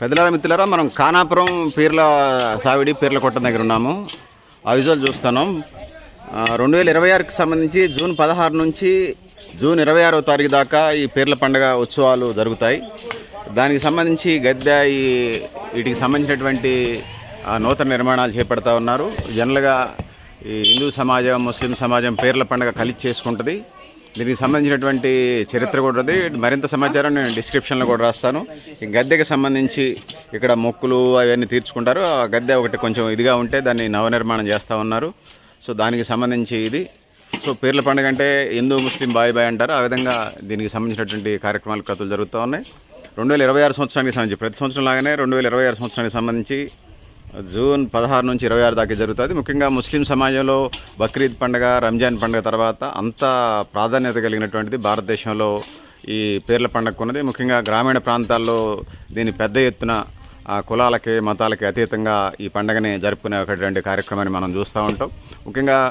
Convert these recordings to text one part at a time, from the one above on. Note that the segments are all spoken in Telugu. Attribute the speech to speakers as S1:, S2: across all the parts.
S1: పెద్దల మిత్రులారా, మనం ఖానాపురం పీర్ల సావిడి పీర్ల కొట్ట దగ్గర ఉన్నాము. ఆ విజువల్ చూస్తున్నాం. 2026కి సంబంధించి జూన్ 16 నుంచి జూన్ 26వ తారీఖు దాకా ఈ పీర్ల పండుగ ఉత్సవాలు జరుగుతాయి. దానికి సంబంధించి గద్దె వీటికి సంబంధించినటువంటి నూతన నిర్మాణాలు చేపడతా ఉన్నారు. జనరల్గా ఈ హిందూ సమాజం, ముస్లిం సమాజం పీర్ల పండుగ కలిసి చేసుకుంటుంది. దీనికి సంబంధించినటువంటి చరిత్ర కూడా ఉంది. మరింత సమాచారం నేను డిస్క్రిప్షన్లో కూడా రాస్తాను. ఈ గద్దెకి సంబంధించి ఇక్కడ మొక్కులు అవన్నీ తీర్చుకుంటారు. ఆ గద్దె ఒకటి కొంచెం ఇదిగా ఉంటే దాన్ని నవనిర్మాణం చేస్తూ ఉన్నారు. సో దానికి సంబంధించి ఇది. సో పీర్ల పండుగ అంటే హిందూ ముస్లిం బాయ్ బాయ్ అంటారు. ఆ విధంగా దీనికి సంబంధించినటువంటి కార్యక్రమాలు కథలు జరుగుతూ ఉన్నాయి. 2026 సంవత్సరానికి సంబంధించి ప్రతి సంవత్సరం లాగానే 2026 సంవత్సరానికి సంబంధించి జూన్ 16 నుంచి 26 దాకా జరుగుతుంది. ముఖ్యంగా ముస్లిం సమాజంలో బక్రీద్ పండుగ, రంజాన్ పండుగ తర్వాత అంత ప్రాధాన్యత కలిగినటువంటిది భారతదేశంలో ఈ పీర్ల పండుగ ఉన్నది. ముఖ్యంగా గ్రామీణ ప్రాంతాల్లో దీన్ని పెద్ద ఎత్తున కులాలకి మతాలకి అతీతంగా ఈ పండుగని జరుపుకునే ఒకటువంటి కార్యక్రమాన్ని మనం చూస్తూ ఉంటాం. ముఖ్యంగా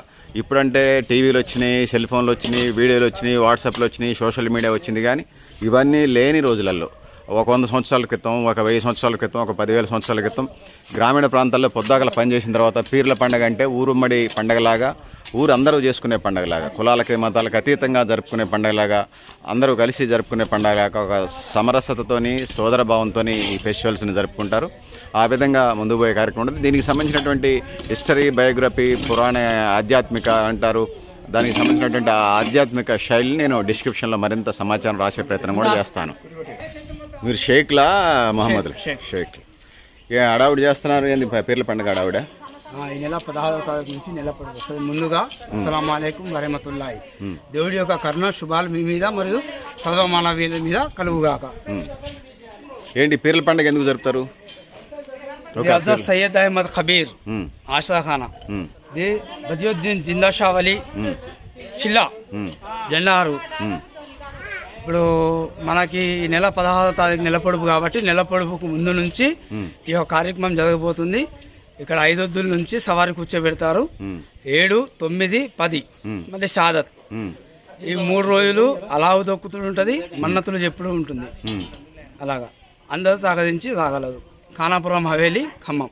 S1: ఇప్పుడంటే టీవీలు వచ్చినాయి, సెల్ ఫోన్లు వచ్చినాయి, వీడియోలు వచ్చినాయి, వాట్సాప్లు వచ్చినాయి, సోషల్ మీడియా వచ్చింది. కానీ ఇవన్నీ లేని రోజులలో ఒక 100 సంవత్సరాల క్రితం, ఒక 1000 సంవత్సరాల క్రితం, ఒక 10,000 సంవత్సరాల క్రితం గ్రామీణ ప్రాంతాల్లో పొద్దాకల పనిచేసిన తర్వాత పీర్ల పండుగ అంటే ఊరుమ్మడి పండుగలాగా, ఊరు అందరూ చేసుకునే పండుగలాగా, కులాలకి మతాలకు అతీతంగా జరుపుకునే పండుగలాగా, అందరూ కలిసి జరుపుకునే పండుగలాగా ఒక సమరసతతోని, సోదర భావంతో ఈ ఫెస్టివల్స్ని జరుపుకుంటారు. ఆ విధంగా ముందుకు పోయే కార్యక్రమం ఉంటుంది. దీనికి సంబంధించినటువంటి హిస్టరీ, బయోగ్రఫీ, పురాణ, ఆధ్యాత్మిక అంటారు. దానికి సంబంధించినటువంటి ఆధ్యాత్మిక శైలిని నేను డిస్క్రిప్షన్లో మరింత సమాచారం రాసే ప్రయత్నం కూడా చేస్తాను. మీరు షేక్లా మహమ్మద్లు? షేక్. హడావుడి చేస్తున్నారు ఏంది పీర్ల పండుగ హడావుడ?
S2: ఈ నెల 16వ తారీఖు నుంచి నెల పండుగ వస్తుంది. ముందుగా అస్సలాము అలైకుం వరహమతుల్లాహి. దేవుడి యొక్క కరుణ శుభాలు మీ మీద మరియు సర్వమానవీయుల మీద కలుగుగాక.
S1: ఏంటి పీర్ల పండుగ ఎందుకు జరుపుతారు?
S2: హజరత్ సయ్యద్ అహ్మద్ కబీర్ ఆషాఖానా, బదియుద్దీన్ జిందా షా వలి చిల్లా జెండారు. ఇప్పుడు మనకి నెల 16వ తారీఖు నెల పొడుపు కాబట్టి నెల పొడుపుకు ముందు నుంచి ఈ యొక్క కార్యక్రమం జరగబోతుంది. ఇక్కడ 5 వద్దుల నుంచి సవారి కూర్చోబెడతారు. 7, 9, 10 మళ్ళీ షాదత్. ఈ 3 రోజులు అలావు దొక్కుతూ ఉంటుంది, మన్నతులు చెప్పుడు ఉంటుంది. అలాగా అందరూ సాగదించి రాగలరు. ఖానాపురం హవేలీ, ఖమ్మం.